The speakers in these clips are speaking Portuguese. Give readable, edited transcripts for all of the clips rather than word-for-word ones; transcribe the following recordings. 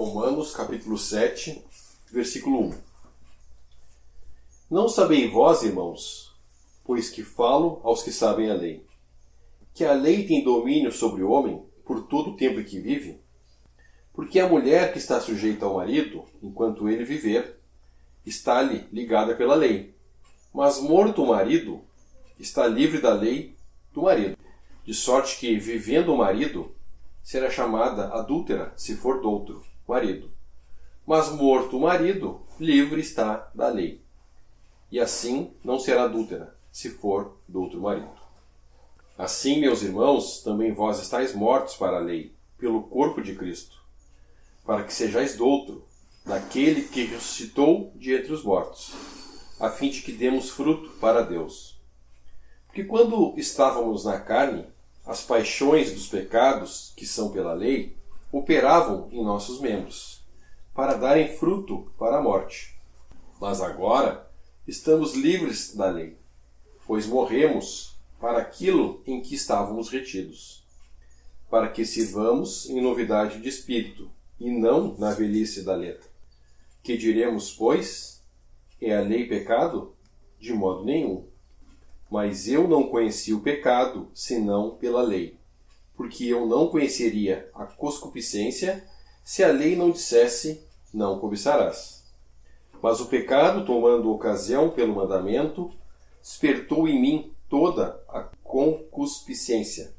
Romanos capítulo 7, versículo 1. Não sabeis vós, irmãos, pois que falo aos que sabem a lei, que a lei tem domínio sobre o homem por todo o tempo em que vive? Porque a mulher que está sujeita ao marido, enquanto ele viver, está-lhe ligada pela lei. Mas morto o marido, está livre da lei do marido. De sorte que, vivendo o marido, será chamada adúltera se for doutro marido. Mas morto o marido, livre está da lei. E assim não será adúltera se for doutro marido. Assim, meus irmãos, também vós estáis mortos para a lei, pelo corpo de Cristo, para que sejais doutro daquele que ressuscitou de entre os mortos, a fim de que demos fruto para Deus. Porque quando estávamos na carne, as paixões dos pecados, que são pela lei, operavam em nossos membros, para darem fruto para a morte. Mas agora estamos livres da lei, pois morremos para aquilo em que estávamos retidos, para que sirvamos em novidade de espírito, e não na velhice da letra. Que diremos, pois? É a lei pecado? De modo nenhum. Mas eu não conheci o pecado, senão pela lei, porque eu não conheceria a concupiscência se a lei não dissesse, não cobiçarás. Mas o pecado, tomando ocasião pelo mandamento, despertou em mim toda a concupiscência,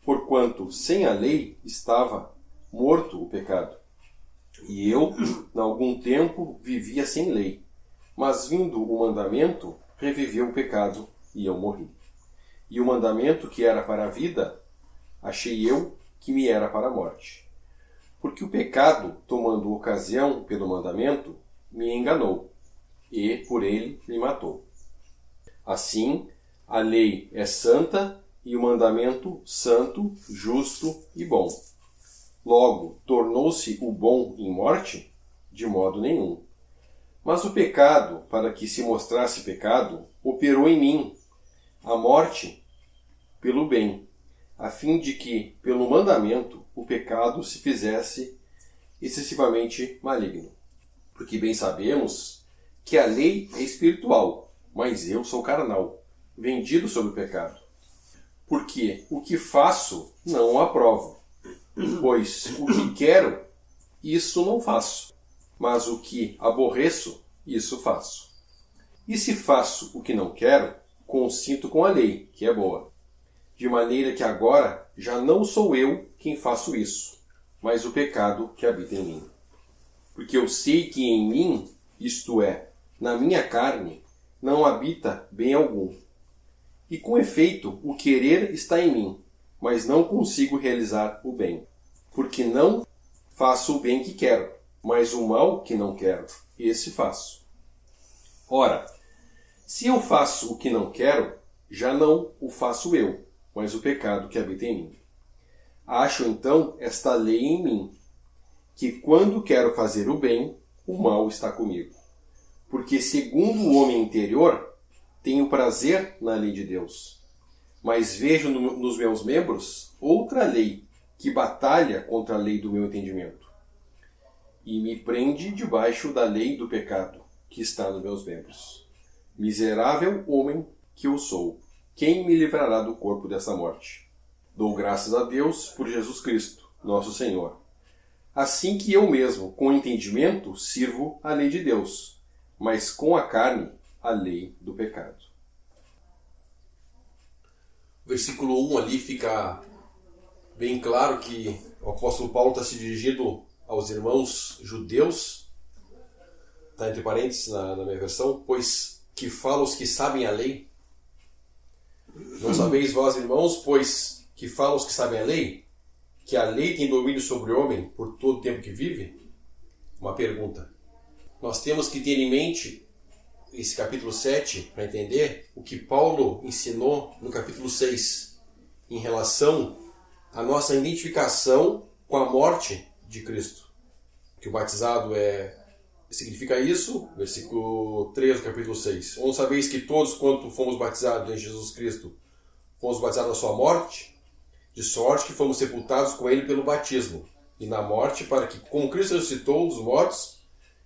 porquanto sem a lei estava morto o pecado. E eu, em algum tempo, vivia sem lei, mas vindo o mandamento, reviveu o pecado e eu morri. E o mandamento que era para a vida, achei eu que me era para a morte. Porque o pecado, tomando ocasião pelo mandamento, me enganou, e por ele me matou. Assim, a lei é santa e o mandamento santo, justo e bom. Logo, tornou-se o bom em morte? De modo nenhum. Mas o pecado, para que se mostrasse pecado, operou em mim a morte pelo bem, a fim de que, pelo mandamento, o pecado se fizesse excessivamente maligno. Porque bem sabemos que a lei é espiritual, mas eu sou carnal, vendido sob o pecado. Porque o que faço não o aprovo, pois o que quero, isso não faço, mas o que aborreço, isso faço. E se faço o que não quero, consinto com a lei, que é boa. De maneira que agora já não sou eu quem faço isso, mas o pecado que habita em mim. Porque eu sei que em mim, isto é, na minha carne, não habita bem algum. E com efeito, o querer está em mim, mas não consigo realizar o bem. Porque não faço o bem que quero, mas o mal que não quero, esse faço. Ora, se eu faço o que não quero, já não o faço eu, mas o pecado que habita em mim. Acho então esta lei em mim, que quando quero fazer o bem, o mal está comigo. Porque segundo o homem interior, tenho prazer na lei de Deus. Mas vejo nos meus membros outra lei, que batalha contra a lei do meu entendimento. E me prende debaixo da lei do pecado, que está nos meus membros. Miserável homem que eu sou, quem me livrará do corpo dessa morte? Dou graças a Deus por Jesus Cristo, nosso Senhor. Assim que eu mesmo, com entendimento, sirvo a lei de Deus, mas com a carne, a lei do pecado. Versículo 1 ali fica bem claro que o apóstolo Paulo está se dirigindo aos irmãos judeus, está entre parênteses na minha versão, pois que fala os que sabem a lei. Não sabeis vós, irmãos, pois que fala os que sabem a lei, que a lei tem domínio sobre o homem por todo o tempo que vive? Uma pergunta. Nós temos que ter em mente esse capítulo 7 para entender o que Paulo ensinou no capítulo 6 em relação à nossa identificação com a morte de Cristo. Que o batizado significa isso, versículo 3 do capítulo 6. Ou não sabeis que todos quanto fomos batizados em Jesus Cristo, fomos batizados na sua morte? De sorte que fomos sepultados com ele pelo batismo, e na morte, para que, como Cristo ressuscitou dos mortos,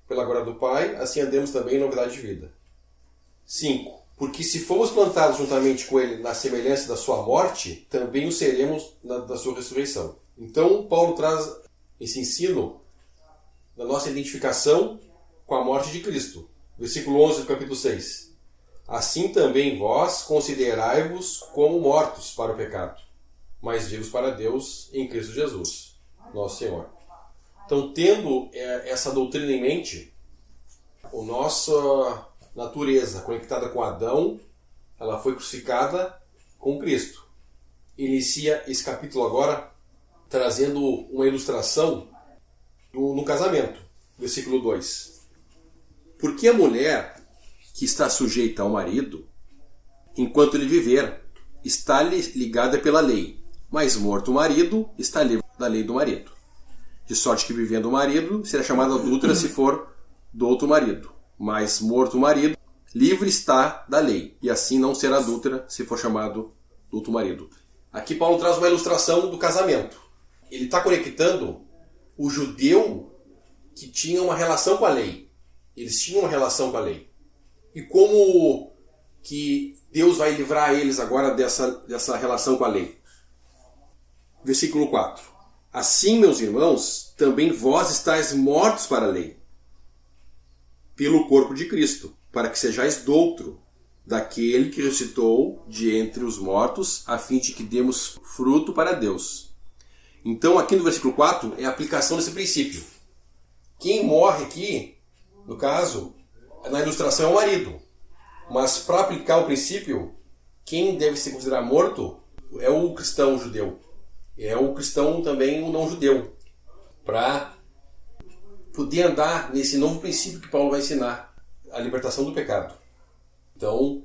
pela glória do Pai, assim andemos também em novidade de vida. 5. Porque se fomos plantados juntamente com Ele na semelhança da sua morte, também o seremos da sua ressurreição. Então, Paulo traz esse ensino da nossa identificação com a morte de Cristo. Versículo 11 do capítulo 6. Assim também vós considerai-vos como mortos para o pecado, mas vivos para Deus em Cristo Jesus, nosso Senhor. Então, tendo essa doutrina em mente, a nossa natureza conectada com Adão, ela foi crucificada com Cristo. Inicia esse capítulo agora trazendo uma ilustração no casamento. Versículo 2. Porque a mulher que está sujeita ao marido, enquanto ele viver, está-lhe ligada pela lei, mas morto o marido, está livre da lei do marido. De sorte que vivendo o marido, será chamada adúltera se for do outro marido. Mas morto o marido, livre está da lei, e assim não será adúltera se for chamado do outro marido. Aqui Paulo traz uma ilustração do casamento. Ele está conectando o judeu que tinha uma relação com a lei. Eles tinham uma relação com a lei. E como que Deus vai livrar eles agora dessa relação com a lei? Versículo 4. Assim, meus irmãos, também vós estáis mortos para a lei, pelo corpo de Cristo, para que sejais doutro daquele que ressuscitou de entre os mortos, a fim de que demos fruto para Deus. Então, aqui no versículo 4, é a aplicação desse princípio. Quem morre aqui, no caso, na ilustração é o marido. Mas para aplicar o princípio, quem deve ser considerado morto é o cristão judeu. É o cristão também o não judeu. Para poder andar nesse novo princípio que Paulo vai ensinar, a libertação do pecado. Então,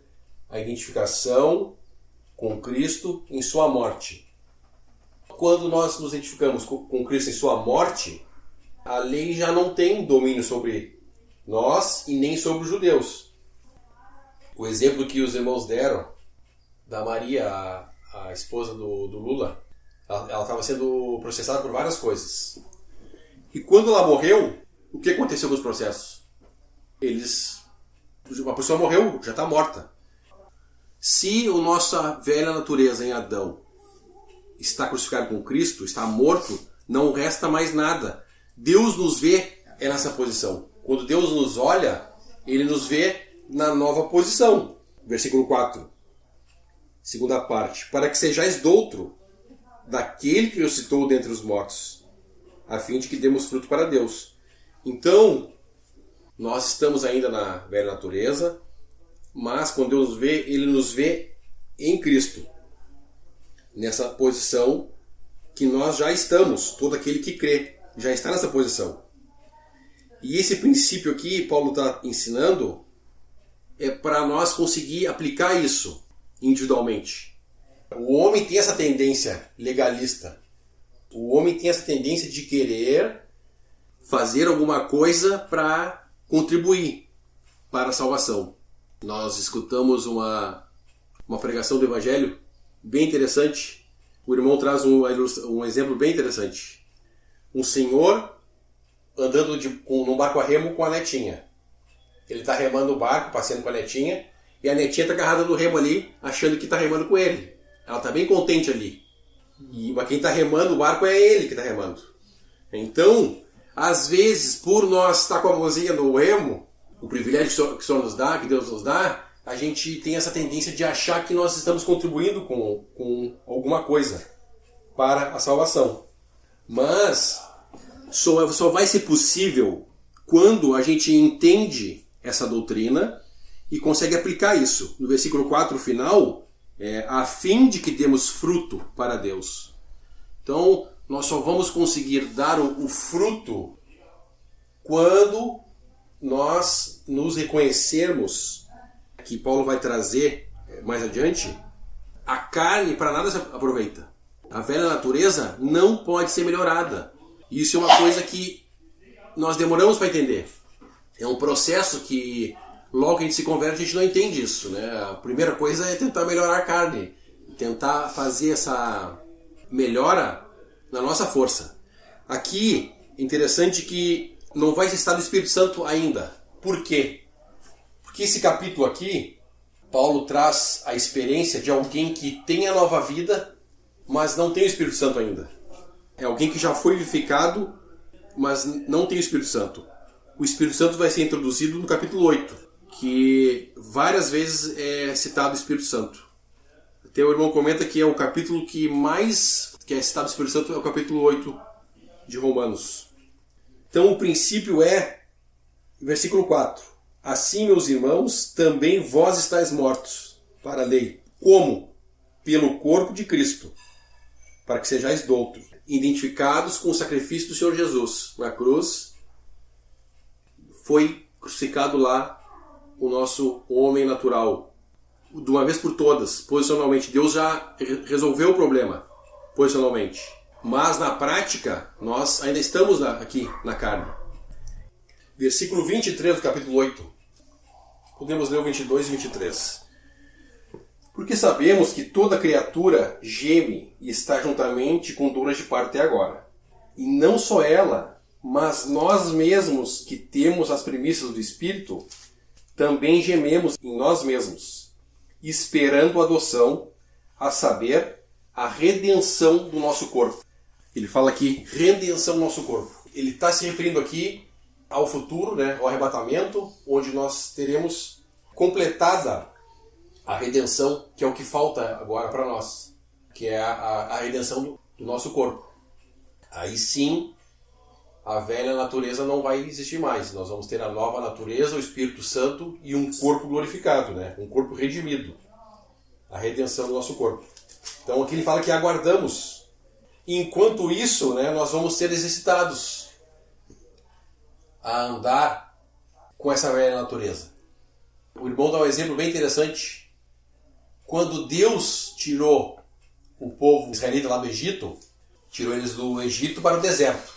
a identificação com Cristo em sua morte. Quando nós nos identificamos com Cristo em sua morte, a lei já não tem domínio sobre nós e nem sobre os judeus. O exemplo que os irmãos deram da Maria, a esposa do Lula, ela estava sendo processada por várias coisas. E quando ela morreu, o que aconteceu com os processos? Uma pessoa morreu, já está morta. Se a nossa velha natureza em Adão está crucificado com Cristo, está morto, não resta mais nada. Deus nos vê nessa posição. Quando Deus nos olha, Ele nos vê na nova posição. Versículo 4, segunda parte. Para que sejais doutro daquele que ressuscitou dentre os mortos, a fim de que demos fruto para Deus. Então, nós estamos ainda na velha natureza, mas quando Deus nos vê, Ele nos vê em Cristo. Nessa posição que nós já estamos, todo aquele que crê já está nessa posição. E esse princípio aqui, Paulo está ensinando, é para nós conseguir aplicar isso individualmente. O homem tem essa tendência legalista. O homem tem essa tendência de querer fazer alguma coisa para contribuir para a salvação. Nós escutamos uma pregação do Evangelho bem interessante. O irmão traz um exemplo bem interessante. Um senhor andando num barco a remo com a netinha. Ele está remando o barco, passeando com a netinha, e a netinha está agarrada no remo ali, achando que está remando com ele. Ela está bem contente ali. Mas quem está remando o barco é ele que está remando. Então, às vezes, por nós estar com a mãozinha no remo, o privilégio que o Senhor nos dá, que Deus nos dá, a gente tem essa tendência de achar que nós estamos contribuindo com alguma coisa para a salvação. Mas só vai ser possível quando a gente entende essa doutrina e consegue aplicar isso. No versículo 4 final, a fim de que demos fruto para Deus. Então, nós só vamos conseguir dar o fruto quando nós nos reconhecermos, que Paulo vai trazer mais adiante, a carne para nada se aproveita. A velha natureza não pode ser melhorada. Isso é uma coisa que nós demoramos para entender. É um processo que logo que a gente se converte a gente não entende isso, né? A primeira coisa é tentar melhorar a carne, tentar fazer essa melhora na nossa força. Aqui, interessante que não vai estar no Espírito Santo ainda. Por quê? Porque esse capítulo aqui, Paulo traz a experiência de alguém que tem a nova vida, mas não tem o Espírito Santo ainda. É alguém que já foi vivificado, mas não tem o Espírito Santo. O Espírito Santo vai ser introduzido no capítulo 8, que várias vezes é citado o Espírito Santo. Até o irmão comenta que é o capítulo que mais é citado o Espírito Santo, é o capítulo 8 de Romanos. Então o princípio é, versículo 4. Assim, meus irmãos, também vós estáis mortos para a lei. Como? Pelo corpo de Cristo, para que sejais doutos, identificados com o sacrifício do Senhor Jesus. Na cruz foi crucificado lá o nosso homem natural. De uma vez por todas, posicionalmente. Deus já resolveu o problema, posicionalmente. Mas na prática, nós ainda estamos aqui na carne. Versículo 23 do capítulo 8. Podemos ler o 22 e 23. Porque sabemos que toda criatura geme e está juntamente com dores de parto até agora. E não só ela, mas nós mesmos que temos as premissas do Espírito, também gememos em nós mesmos, esperando a adoção, a saber, a redenção do nosso corpo. Ele fala aqui, redenção do nosso corpo. Ele está se referindo aqui ao futuro, né, ao arrebatamento, onde nós teremos completada a redenção, que é o que falta agora para nós, que é a redenção do nosso corpo. Aí sim, a velha natureza não vai existir mais. Nós vamos ter a nova natureza, o Espírito Santo e um corpo glorificado, né, um corpo redimido. A redenção do nosso corpo. Então aqui ele fala que aguardamos. Enquanto isso, né, nós vamos ser exercitados a andar com essa velha natureza. O irmão dá um exemplo bem interessante. Quando Deus tirou o povo israelita lá do Egito, tirou eles do Egito para o deserto.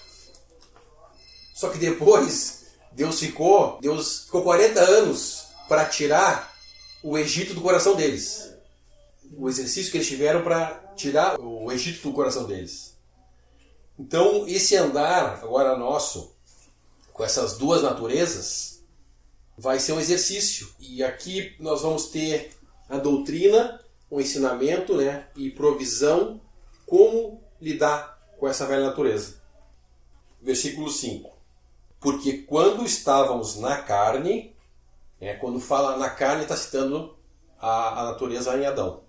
Só que depois Deus ficou 40 anos para tirar o Egito do coração deles. O exercício que eles tiveram para tirar o Egito do coração deles. Então esse andar agora nosso com essas duas naturezas vai ser um exercício. E aqui nós vamos ter a doutrina, o ensinamento, né, e provisão, como lidar com essa velha natureza. Versículo 5. Porque quando estávamos na carne, quando fala na carne, está citando a natureza em Adão.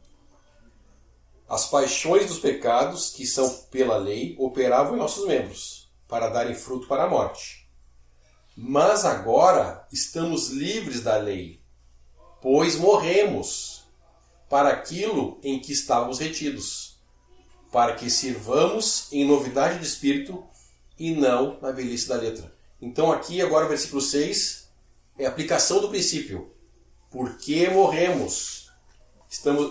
As paixões dos pecados, que são pela lei, operavam em nossos membros, para darem fruto para a morte. Mas agora estamos livres da lei, pois morremos para aquilo em que estávamos retidos, para que sirvamos em novidade de espírito e não na velhice da letra. Então aqui agora o versículo 6 é a aplicação do princípio. Porque morremos.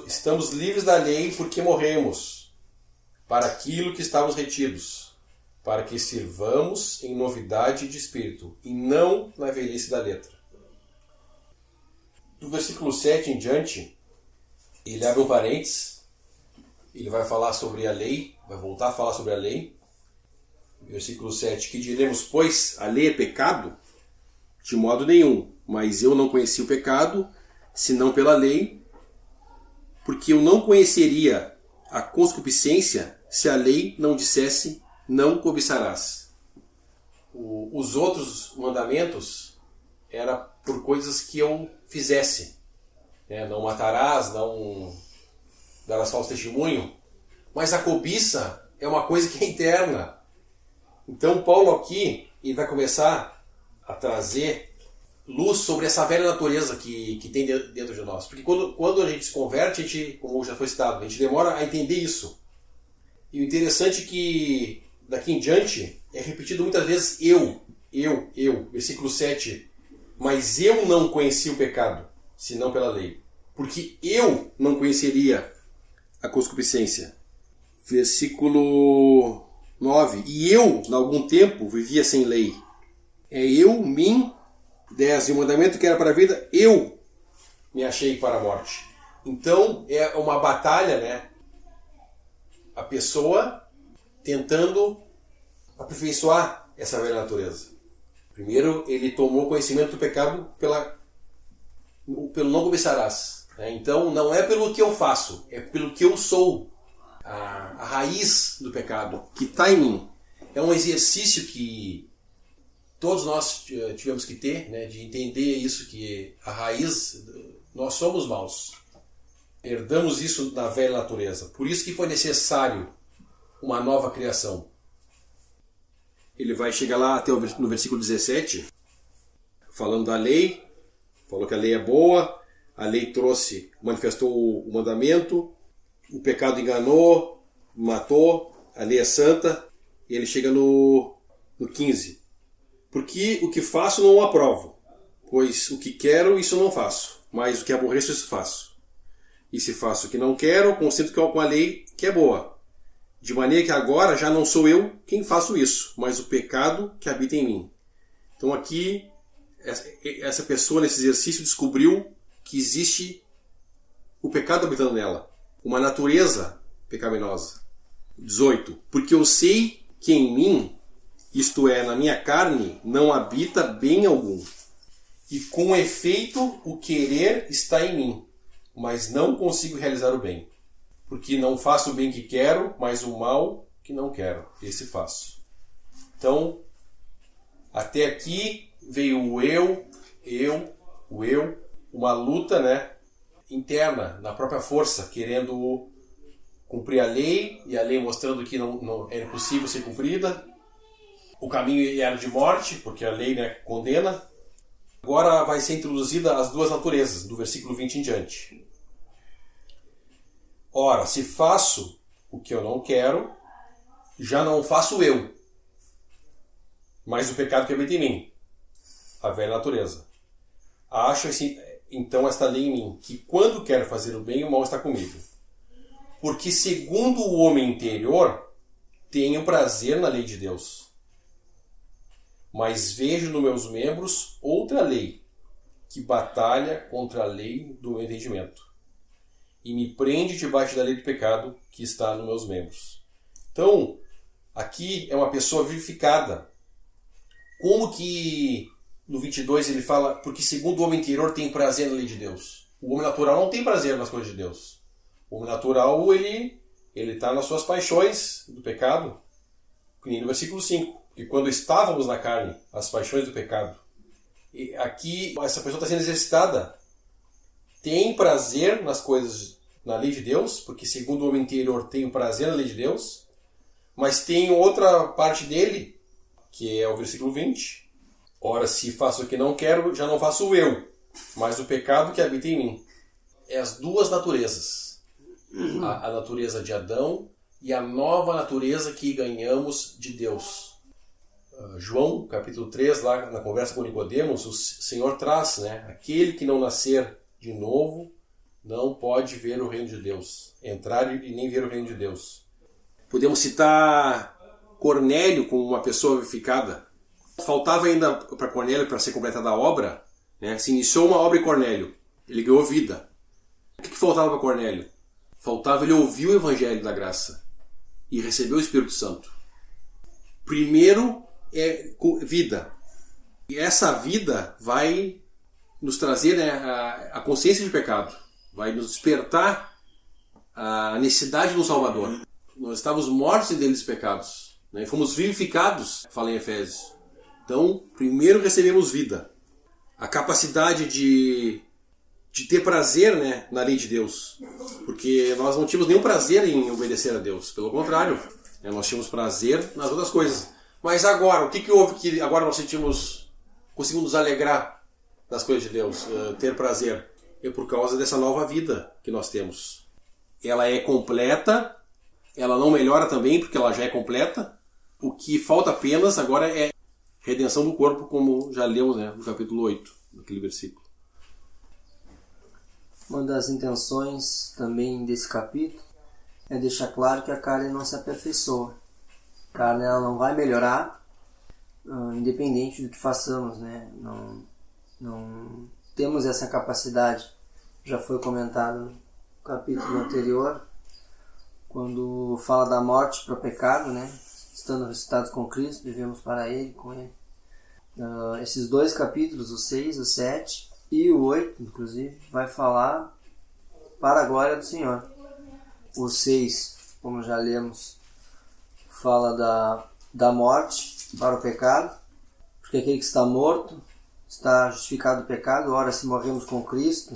Estamos livres da lei porque morremos para aquilo que estávamos retidos, para que sirvamos em novidade de espírito e não na velhice da letra. Do versículo 7 em diante, ele abre um parênteses, ele vai falar sobre a lei, vai voltar a falar sobre a lei. Versículo 7, que diremos, pois, a lei é pecado? De modo nenhum, mas eu não conheci o pecado, senão pela lei, porque eu não conheceria a concupiscência se a lei não dissesse, não cobiçarás. Os outros mandamentos era por coisas que eu fizesse. Não matarás, não darás falso testemunho. Mas a cobiça é uma coisa que é interna. Então Paulo aqui ele vai começar a trazer luz sobre essa velha natureza que tem dentro de nós. Porque quando a gente se converte, a gente, como já foi citado, a gente demora a entender isso. E o interessante é que daqui em diante é repetido muitas vezes eu. Versículo 7. Mas eu não conheci o pecado, senão pela lei. Porque eu não conheceria a concupiscência. Versículo 9. E eu, em algum tempo, vivia sem lei. Mim, 10. E o mandamento que era para a vida, eu me achei para a morte. Então, é uma batalha, né? A pessoa tentando aperfeiçoar essa velha natureza. Primeiro, ele tomou conhecimento do pecado pelo não cobiçarás. Então, não é pelo que eu faço, é pelo que eu sou. A raiz do pecado que está em mim. É um exercício que todos nós tivemos que ter, né, de entender isso, que a raiz, nós somos maus. Herdamos isso na velha natureza. Por isso que foi necessário uma nova criação. Ele vai chegar lá até no versículo 17, falando da lei, falou que a lei é boa, a lei manifestou o mandamento, o pecado enganou, matou, a lei é santa, e ele chega no 15. Porque o que faço não o aprovo, pois o que quero, isso não faço, mas o que aborreço, isso faço. E se faço o que não quero, consinto com a lei que é boa. De maneira que agora já não sou eu quem faço isso, mas o pecado que habita em mim. Então aqui, essa pessoa nesse exercício descobriu que existe o pecado habitando nela. Uma natureza pecaminosa. 18. Porque eu sei que em mim, isto é, na minha carne, não habita bem algum. E com efeito, o querer está em mim, mas não consigo realizar o bem. Porque não faço o bem que quero, mas o mal que não quero, esse faço. Então, até aqui veio o eu, uma luta, né, interna, na própria força, querendo cumprir a lei, e a lei mostrando que não era impossível ser cumprida. O caminho era de morte, porque a lei, né, condena. Agora vai ser introduzida as duas naturezas, do versículo 20 em diante. Ora, se faço o que eu não quero, já não faço eu, mas o pecado que habita em mim, a velha natureza. Acho assim, então esta lei em mim, que quando quero fazer o bem, o mal está comigo. Porque segundo o homem interior, tenho prazer na lei de Deus. Mas vejo nos meus membros outra lei, que batalha contra a lei do meu entendimento. E me prende debaixo da lei do pecado que está nos meus membros. Então, aqui é uma pessoa vivificada. Como que no 22 ele fala, porque segundo o homem interior tem prazer na lei de Deus. O homem natural não tem prazer nas coisas de Deus. O homem natural, ele está nas suas paixões do pecado, que nem no versículo 5. Que quando estávamos na carne, as paixões do pecado. E aqui, essa pessoa está sendo exercitada. Tem prazer nas coisas, na lei de Deus, porque segundo o homem interior tem o prazer na lei de Deus, mas tem outra parte dele, que é o versículo 20. Ora, se faço o que não quero, já não faço eu, mas o pecado que habita em mim. É as duas naturezas. A natureza de Adão e a nova natureza que ganhamos de Deus. João, capítulo 3, lá na conversa com Nicodemos, o Senhor traz, né? Aquele que não nascer de novo não pode ver o reino de Deus, entrar e nem ver o reino de Deus. Podemos citar Cornélio como uma pessoa vivificada. Faltava ainda para Cornélio, para ser completada a obra, né? Se iniciou uma obra em Cornélio, ele ganhou vida. O que faltava para Cornélio? Faltava ele ouvir o evangelho da graça e receber o Espírito Santo. Primeiro é vida. E essa vida vai nos trazer, né, a consciência de pecado. Vai nos despertar a necessidade do Salvador. Nós estávamos mortos em deles pecados, né? Fomos vivificados, fala em Efésios. Então, primeiro recebemos vida. A capacidade de ter prazer, né, na lei de Deus. Porque nós não tínhamos nenhum prazer em obedecer a Deus. Pelo contrário, né, nós tínhamos prazer nas outras coisas. Mas agora, o que houve que agora nós conseguimos nos alegrar das coisas de Deus, ter prazer? É por causa dessa nova vida que nós temos. Ela é completa, ela não melhora também porque ela já é completa. O que falta apenas agora é redenção do corpo, como já lemos, né, no capítulo 8, naquele versículo. Uma das intenções também desse capítulo é deixar claro que a carne não se aperfeiçoa. A carne ela não vai melhorar, independente do que façamos, né? Não temos essa capacidade. Já foi comentado no capítulo anterior, quando fala da morte para o pecado, né? estando ressuscitados com Cristo, vivemos para Ele, com Ele. Esses 2 capítulos, o 6, o 7 e o 8, inclusive, vai falar para a glória do Senhor. O 6, como já lemos, fala da morte para o pecado, porque aquele que está morto está justificado do pecado. Ora, se morremos com Cristo,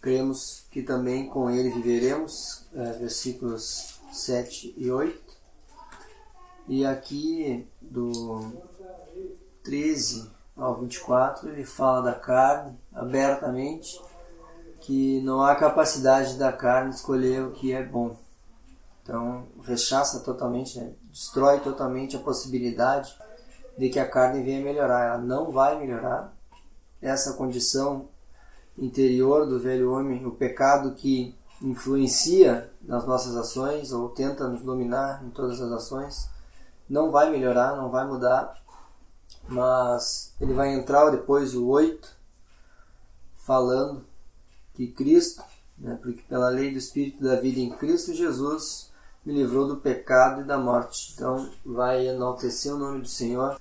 cremos que também com Ele viveremos, versículos 7 e 8. E aqui, do 13 ao 24, ele fala da carne abertamente, que não há capacidade da carne escolher o que é bom. Então, rechaça totalmente, destrói totalmente a possibilidade de que a carne venha melhorar. Ela não vai melhorar. Essa condição interior do velho homem, o pecado que influencia nas nossas ações ou tenta nos dominar em todas as ações, não vai melhorar, não vai mudar. Mas ele vai entrar depois, o 8, falando que Cristo, porque pela lei do Espírito da vida em Cristo Jesus, me livrou do pecado e da morte. Então vai enaltecer o nome do Senhor,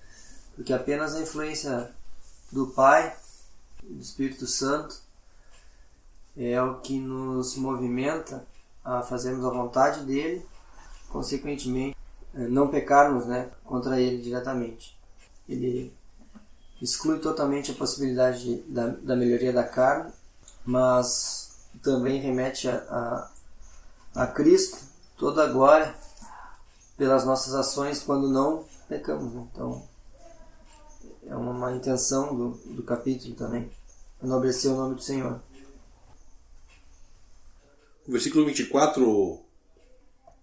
porque apenas a influência do Pai, do Espírito Santo, é o que nos movimenta a fazermos a vontade dele, consequentemente não pecarmos contra ele diretamente. Ele exclui totalmente a possibilidade da melhoria da carne, mas também remete a Cristo toda a glória pelas nossas ações quando não pecamos. Então, é uma intenção do capítulo também, enobrecer o nome do Senhor. O versículo 24,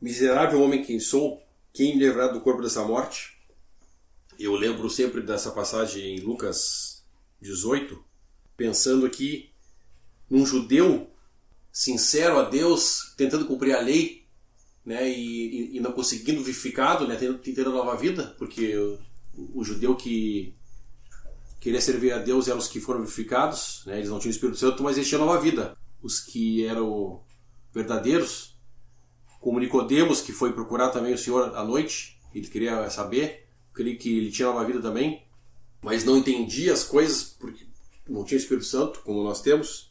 miserável homem quem sou, quem me livrará do corpo dessa morte? Eu lembro sempre dessa passagem em Lucas 18, pensando aqui num judeu sincero a Deus, tentando cumprir a lei, e não conseguindo vivificado, tendo nova vida, porque o judeu que queria servir a Deus eram os que foram vivificados, eles não tinham o Espírito Santo, mas eles tinham nova vida. Os que eram verdadeiros, como Nicodemos, que foi procurar também o Senhor à noite, ele queria saber, creio que ele tinha nova vida também, mas não entendia as coisas porque não tinha Espírito Santo, como nós temos.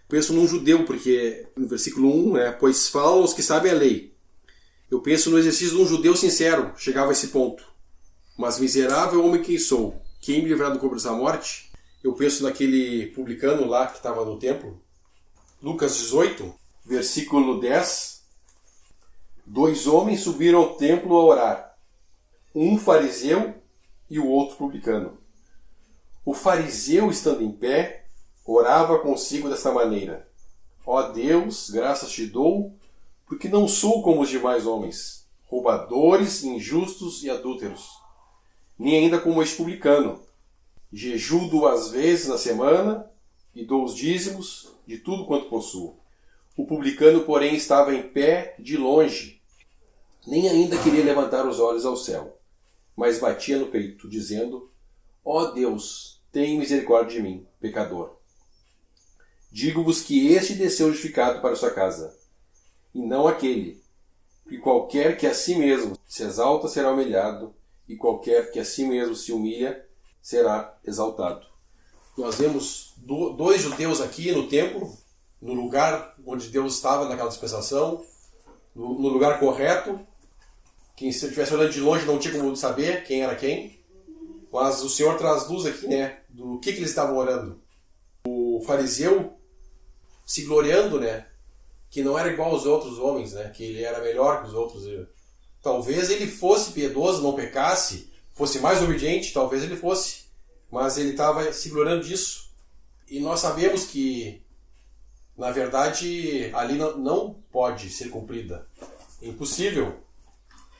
Penso num judeu, porque no versículo 1, pois falam os que sabem a lei. Eu penso no exercício de um judeu sincero, chegava a esse ponto. Mas miserável homem quem sou, quem me livrará do corpo dessa morte? Eu penso naquele publicano lá que estava no templo. Lucas 18, versículo 10. 2 homens subiram ao templo a orar, um fariseu e o outro publicano. O fariseu, estando em pé, orava consigo desta maneira: Ó Deus, graças te dou, porque não sou como os demais homens, roubadores, injustos e adúlteros, nem ainda como este publicano. Jejuo 2 vezes na semana e dou os dízimos de tudo quanto possuo. O publicano, porém, estava em pé de longe, nem ainda queria levantar os olhos ao céu, mas batia no peito, dizendo: Ó Deus, tem misericórdia de mim, pecador. Digo-vos que este desceu justificado para sua casa, e não aquele. E qualquer que a si mesmo se exalta será humilhado, e qualquer que a si mesmo se humilha será exaltado. Nós vemos 2 judeus aqui no templo, no lugar onde Deus estava naquela dispensação, no lugar correto. Quem se estivesse olhando de longe não tinha como saber quem era quem, mas o Senhor traz luz aqui, do que eles estavam orando. O fariseu se gloriando, que não era igual aos outros homens, que ele era melhor que os outros. Talvez ele fosse piedoso, não pecasse, fosse mais obediente, talvez ele fosse, mas ele estava se gloriando disso. E nós sabemos que, na verdade, a lei não pode ser cumprida. É impossível.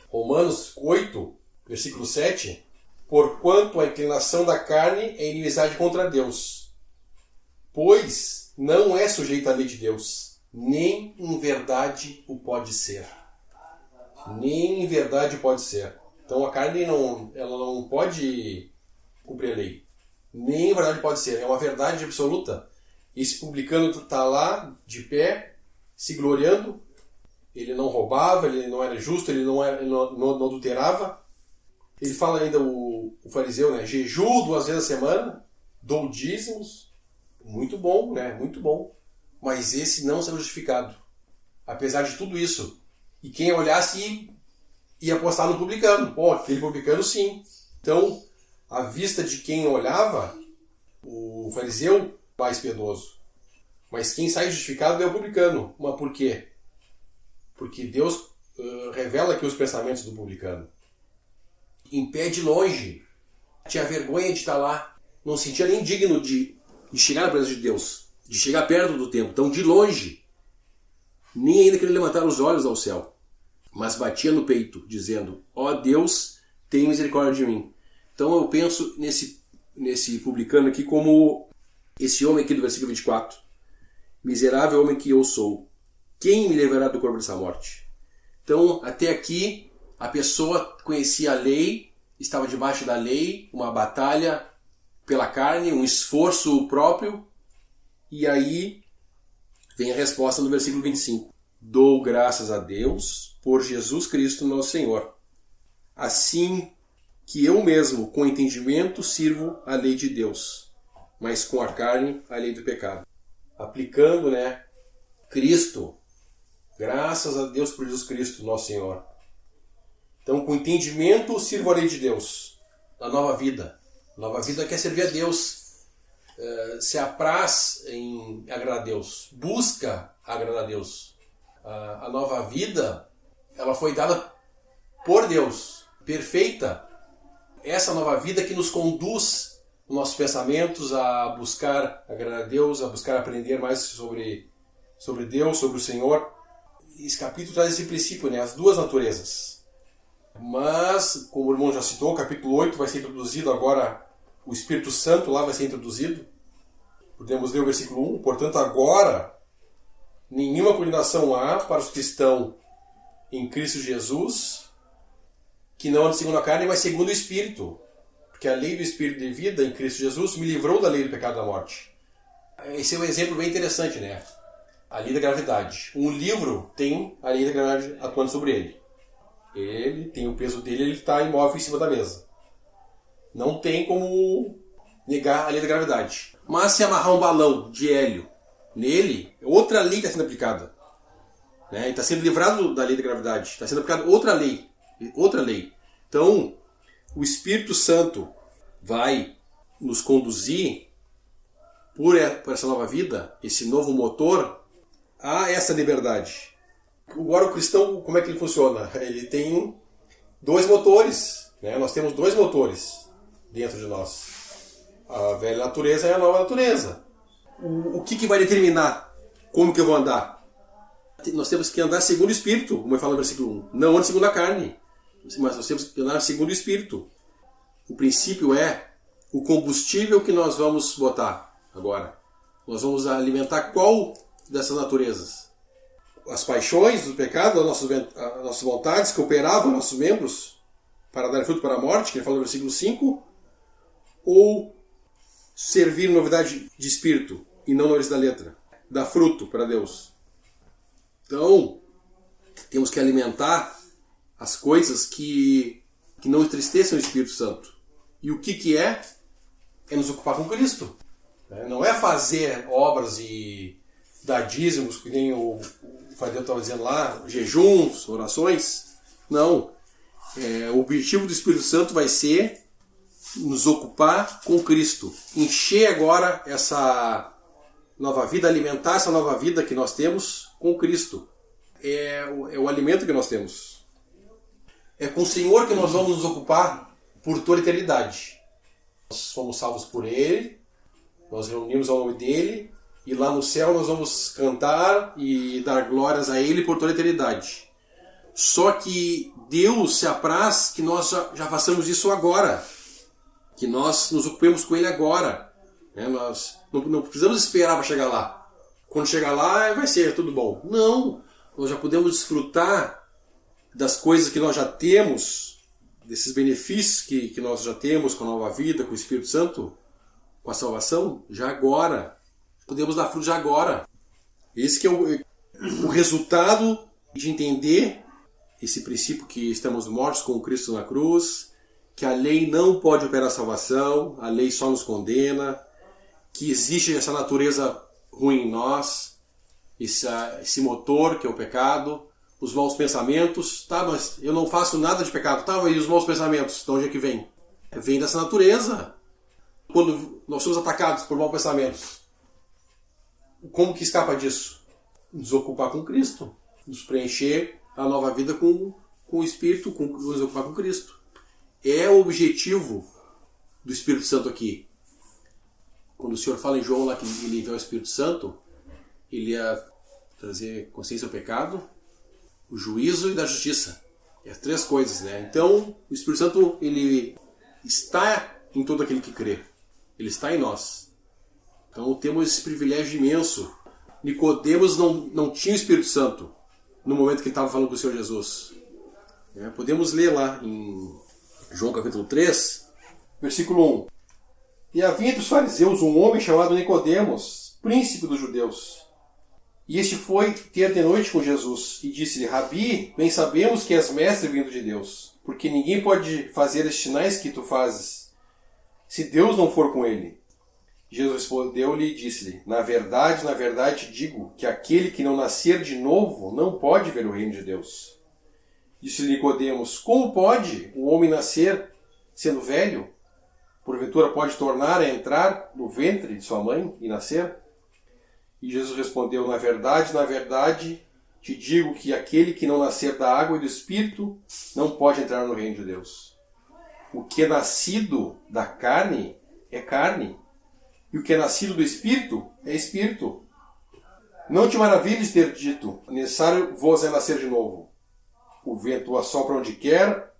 Romanos 8, versículo 7, porquanto a inclinação da carne é inimizade contra Deus, pois não é sujeita à lei de Deus, nem em verdade o pode ser. Nem em verdade pode ser. Então a carne ela não pode cumprir a lei. Nem em verdade pode ser. É uma verdade absoluta. Esse publicano está lá, de pé, se gloriando. Ele não roubava, ele não era justo, ele não adulterava. Ele fala ainda, o fariseu, né? Jejuo 2 vezes a semana, dou dízimos, muito bom, né? Muito bom. Mas esse não será justificado. Apesar de tudo isso. E quem olhasse ia apostar no publicano. Pô, aquele publicano sim. Então, à vista de quem olhava, o fariseu mais piedoso. Mas quem sai justificado é o publicano. Mas por quê? Porque Deus revela aqui os pensamentos do publicano. Em pé de longe, tinha vergonha de estar lá. Não se sentia nem digno de chegar na presença de Deus. De chegar perto do templo. Então, de longe, nem ainda queria levantar os olhos ao céu. Mas batia no peito, dizendo, ó Deus, tem misericórdia de mim. Então eu penso nesse publicano aqui como esse homem aqui do versículo 24. Miserável homem que eu sou, quem me levará do corpo dessa morte? Então, até aqui, a pessoa conhecia a lei, estava debaixo da lei, uma batalha pela carne, um esforço próprio, e aí vem a resposta no versículo 25. Dou graças a Deus por Jesus Cristo nosso Senhor. Assim que eu mesmo, com entendimento, sirvo a lei de Deus, mas com a carne, a lei do pecado. Aplicando, né, Cristo, graças a Deus por Jesus Cristo nosso Senhor. Então, com entendimento, sirvo a lei de Deus, a nova vida. A nova vida quer servir a Deus, se apraz em agradar a Deus, busca agradar a Deus. A nova vida, ela foi dada por Deus, perfeita. Essa nova vida que nos conduz nos nossos pensamentos a buscar agradar a Deus, a buscar aprender mais sobre Deus, sobre o Senhor. Esse capítulo traz esse princípio, né? As duas naturezas. Mas, como o irmão já citou, o capítulo 8 vai ser introduzido agora, o Espírito Santo lá vai ser introduzido. Podemos ler o versículo 1. Portanto, agora, nenhuma condenação há para os que estão em Cristo Jesus, que não andam segundo a carne, mas segundo o Espírito. Porque a lei do Espírito de vida em Cristo Jesus me livrou da lei do pecado e da morte. Esse é um exemplo bem interessante, né? A lei da gravidade. Um livro tem a lei da gravidade atuando sobre ele. Ele tem o peso dele, ele está imóvel em cima da mesa. Não tem como negar a lei da gravidade. Mas se amarrar um balão de hélio nele, outra lei está sendo aplicada. Né? Ele está sendo livrado da lei da gravidade. Está sendo aplicada outra lei. Outra lei. Então, o Espírito Santo vai nos conduzir por essa nova vida, esse novo motor, a essa liberdade. Agora o cristão, como é que ele funciona? Ele tem dois motores. Né? Nós temos dois motores dentro de nós. A velha natureza e a nova natureza. O que vai determinar como que eu vou andar? Nós temos que andar segundo o Espírito, como fala no versículo 1. Não ande segundo a carne, mas nós temos que andar segundo o Espírito. O princípio é o combustível que nós vamos botar agora. Nós vamos alimentar qual dessas naturezas? As paixões do pecado, as nossas vontades que operavam nossos membros para dar fruto para a morte, que ele fala no versículo 5, ou servir novidade de espírito e não novidade da letra, dar fruto para Deus. Então, temos que alimentar as coisas que não entristeçam o Espírito Santo. E o que é? É nos ocupar com Cristo. Não é fazer obras e dar dízimos, que nem o Fadeu estava dizendo lá, jejuns, orações. Não. O objetivo do Espírito Santo vai ser nos ocupar com Cristo. Encher agora essa nova vida, alimentar essa nova vida que nós temos com Cristo. É o alimento que nós temos. É com o Senhor que nós vamos nos ocupar por toda a eternidade. Nós fomos salvos por Ele, nós reunimos ao nome dEle, e lá no céu nós vamos cantar e dar glórias a Ele por toda a eternidade. Só que Deus se apraz que nós já façamos isso agora. Que nós nos ocupemos com Ele agora. Nós não precisamos esperar para chegar lá. Quando chegar lá vai ser tudo bom. Não, nós já podemos desfrutar das coisas que nós já temos, desses benefícios que nós já temos com a nova vida, com o Espírito Santo, com a salvação, já agora. Podemos dar fruto já agora. Esse que é o resultado de entender esse princípio que estamos mortos com Cristo na cruz, que a lei não pode operar salvação, a lei só nos condena, que existe essa natureza ruim em nós, esse motor que é o pecado, os maus pensamentos. Tá, mas eu não faço nada de pecado. Tá, e os maus pensamentos, de onde é que vem? Vem dessa natureza. Quando nós somos atacados por maus pensamentos, como que escapa disso? Nos ocupar com Cristo, nos preencher a nova vida com o Espírito, nos ocupar com Cristo. É o objetivo do Espírito Santo aqui. Quando o Senhor fala em João lá que ele enviou o Espírito Santo, ele ia trazer consciência do pecado, o juízo e da justiça. É 3 coisas, né? Então, o Espírito Santo, ele está em todo aquele que crê. Ele está em nós. Então, temos esse privilégio imenso. Nicodemos não tinha o Espírito Santo no momento que ele estava falando com o Senhor Jesus. Podemos ler lá em João capítulo 3, versículo 1. E havia entre os fariseus um homem chamado Nicodemos, príncipe dos judeus. E este foi ter de noite com Jesus, e disse-lhe: Rabi, bem sabemos que és mestre vindo de Deus, porque ninguém pode fazer estes sinais que tu fazes, se Deus não for com ele. Jesus respondeu-lhe e disse-lhe: na verdade te digo, que aquele que não nascer de novo não pode ver o reino de Deus. Disse-lhe Nicodemos: como pode o homem nascer sendo velho? Porventura pode tornar a entrar no ventre de sua mãe e nascer? E Jesus respondeu: na verdade te digo que aquele que não nascer da água e do Espírito não pode entrar no reino de Deus. O que é nascido da carne é carne, e o que é nascido do Espírito é Espírito. Não te maravilhes ter dito: necessário vos é nascer de novo. O vento assopra onde quer,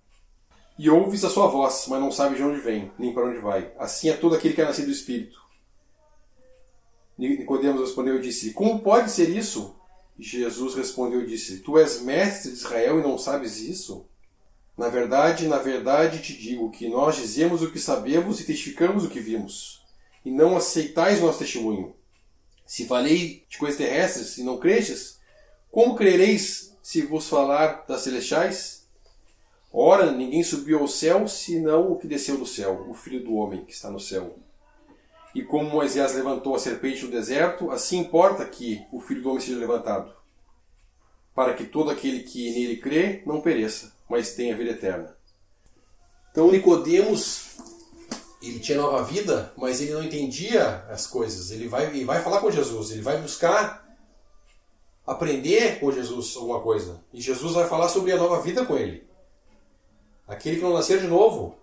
e ouves a sua voz, mas não sabes de onde vem, nem para onde vai. Assim é todo aquele que é nascido do Espírito. Nicodemos respondeu e disse: como pode ser isso? E Jesus respondeu e disse: tu és mestre de Israel e não sabes isso? Na verdade te digo que nós dizemos o que sabemos e testificamos o que vimos, e não aceitais nosso testemunho. Se falei de coisas terrestres e não crestes, como crereis se vos falar das celestiais? Ora, ninguém subiu ao céu, senão o que desceu do céu, o Filho do Homem que está no céu. E como Moisés levantou a serpente no deserto, assim importa que o Filho do Homem seja levantado, para que todo aquele que nele crê não pereça, mas tenha vida eterna. Então Nicodemos, ele tinha nova vida, mas ele não entendia as coisas. Ele vai falar com Jesus, ele vai buscar aprender com Jesus alguma coisa. E Jesus vai falar sobre a nova vida com ele. Aquele que não nascer de novo,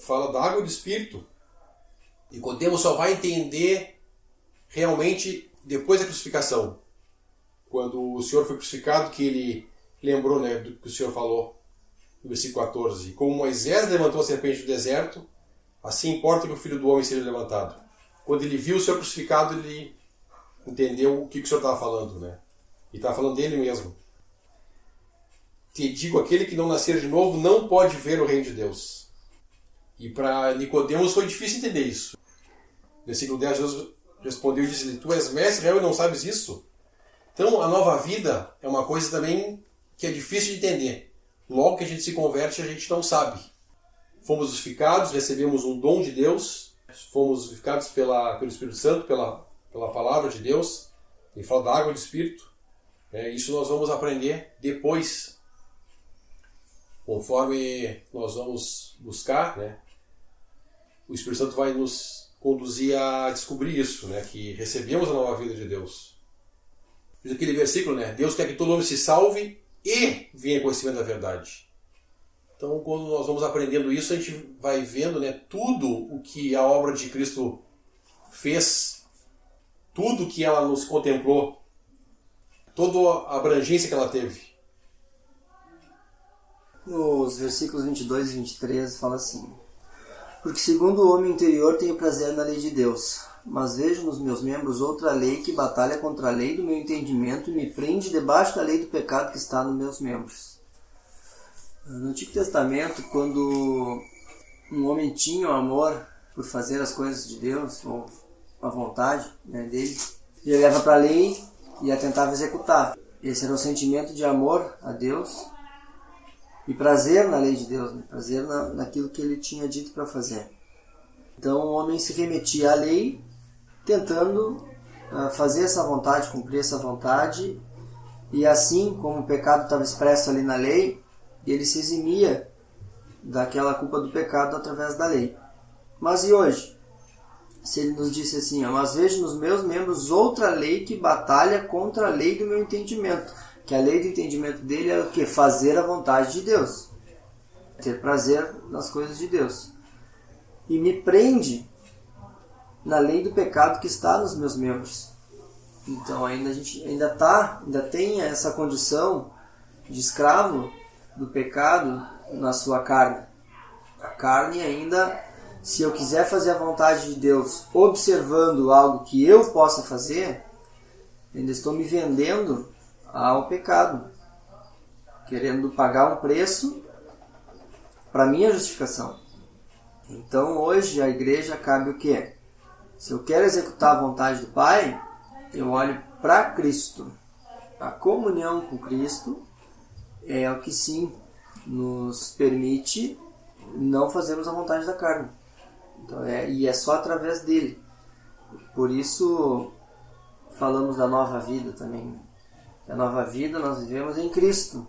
fala da água e do Espírito. Nicodemos só vai entender realmente depois da crucificação. Quando o Senhor foi crucificado, que ele lembrou, né, do que o Senhor falou no versículo 14. Como Moisés levantou a serpente do deserto, assim importa que o Filho do Homem seja levantado. Quando ele viu o Senhor crucificado, ele entendeu o que o Senhor estava falando, né? E estava falando dele mesmo. Te digo, aquele que não nascer de novo não pode ver o reino de Deus. E para Nicodemos foi difícil entender isso. Versículo 10, Jesus respondeu e disse-lhe: tu és mestre Israel e não sabes isso? Então a nova vida é uma coisa também que é difícil de entender. Logo que a gente se converte, a gente não sabe. Fomos justificados, recebemos um dom de Deus, fomos justificados pelo Espírito Santo, pela palavra de Deus. Ele fala da água do Espírito. Isso nós vamos aprender depois, conforme nós vamos buscar, né? O Espírito Santo vai nos conduzir a descobrir isso, né? Que recebemos a nova vida de Deus. Diz aquele versículo, né? Deus quer que todo homem se salve e venha conhecimento da verdade. Então, quando nós vamos aprendendo isso, a gente vai vendo, né, tudo o que a obra de Cristo fez, tudo que ela nos contemplou, toda a abrangência que ela teve. Nos versículos 22 e 23 fala assim: porque segundo o homem interior tenho prazer na lei de Deus, mas vejo nos meus membros outra lei que batalha contra a lei do meu entendimento e me prende debaixo da lei do pecado que está nos meus membros. No Antigo Testamento, quando um homem tinha o amor por fazer as coisas de Deus, ou a vontade, né, dele, ele leva para a lei e a tentava executar. Esse era o sentimento de amor a Deus e prazer na lei de Deus, né? Prazer naquilo que ele tinha dito para fazer. Então o homem se remetia à lei, tentando fazer essa vontade, cumprir essa vontade, e assim como o pecado estava expresso ali na lei, ele se eximia daquela culpa do pecado através da lei. Mas e hoje? Se ele nos disse assim, mas vejo nos meus membros outra lei que batalha contra a lei do meu entendimento. Que a lei do entendimento dele é o quê? Fazer a vontade de Deus. Ter prazer nas coisas de Deus. E me prende na lei do pecado que está nos meus membros. Então a gente ainda tem essa condição de escravo do pecado na sua carne. A carne ainda, se eu quiser fazer a vontade de Deus observando algo que eu possa fazer, ainda estou me vendendo ao pecado, querendo pagar um preço para minha justificação. Então hoje a igreja cabe o quê? Se eu quero executar a vontade do Pai, eu olho para Cristo. A comunhão com Cristo é o que sim nos permite não fazermos a vontade da carne. Então, e é só através dele. Por isso falamos da nova vida também. A nova vida nós vivemos em Cristo.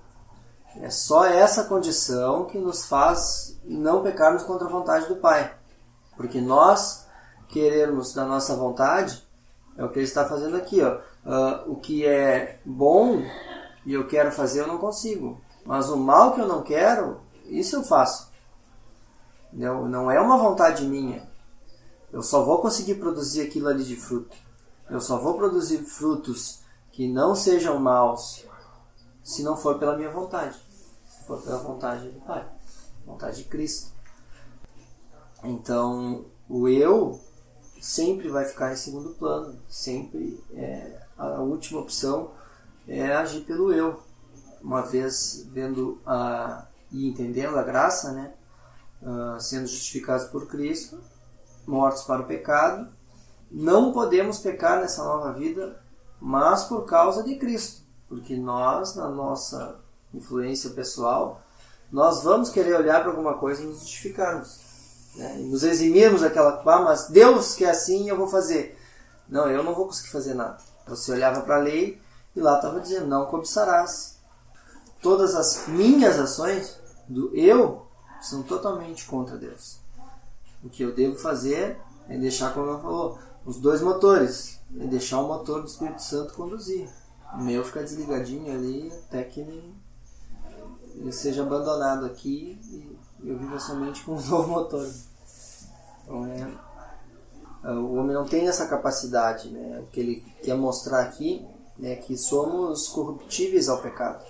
É só essa condição que nos faz não pecarmos contra a vontade do Pai. Porque nós querermos da nossa vontade, é o que ele está fazendo aqui. O que é bom e eu quero fazer, eu não consigo. Mas o mal que eu não quero, isso eu faço. Não é uma vontade minha. Eu só vou conseguir produzir aquilo ali de fruto. Eu só vou produzir frutos que não sejam maus se não for pela minha vontade. Se for pela vontade do Pai. Vontade de Cristo. Então, o eu sempre vai ficar em segundo plano. Sempre a última opção é agir pelo eu. Uma vez vendo e entendendo a graça, né? Sendo justificados por Cristo, mortos para o pecado, não podemos pecar nessa nova vida, mas por causa de Cristo, porque nós, na nossa influência pessoal, nós vamos querer olhar para alguma coisa e nos justificarmos, né? E nos eximirmos daquela, mas Deus quer assim, eu vou fazer. Não, eu não vou conseguir fazer nada. Você olhava para a lei e lá estava dizendo, não cobiçarás. Todas as minhas ações do eu são totalmente contra Deus. O que eu devo fazer é deixar, como eu falou, os dois motores. É deixar o motor do Espírito Santo conduzir. O meu ficar desligadinho ali até que ele seja abandonado aqui e eu viva somente com um novo motor. Então, o homem não tem essa capacidade, né? O que ele quer mostrar aqui é que somos corruptíveis ao pecado.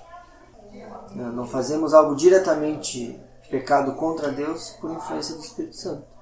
Não fazemos algo diretamente pecado contra Deus por influência do Espírito Santo.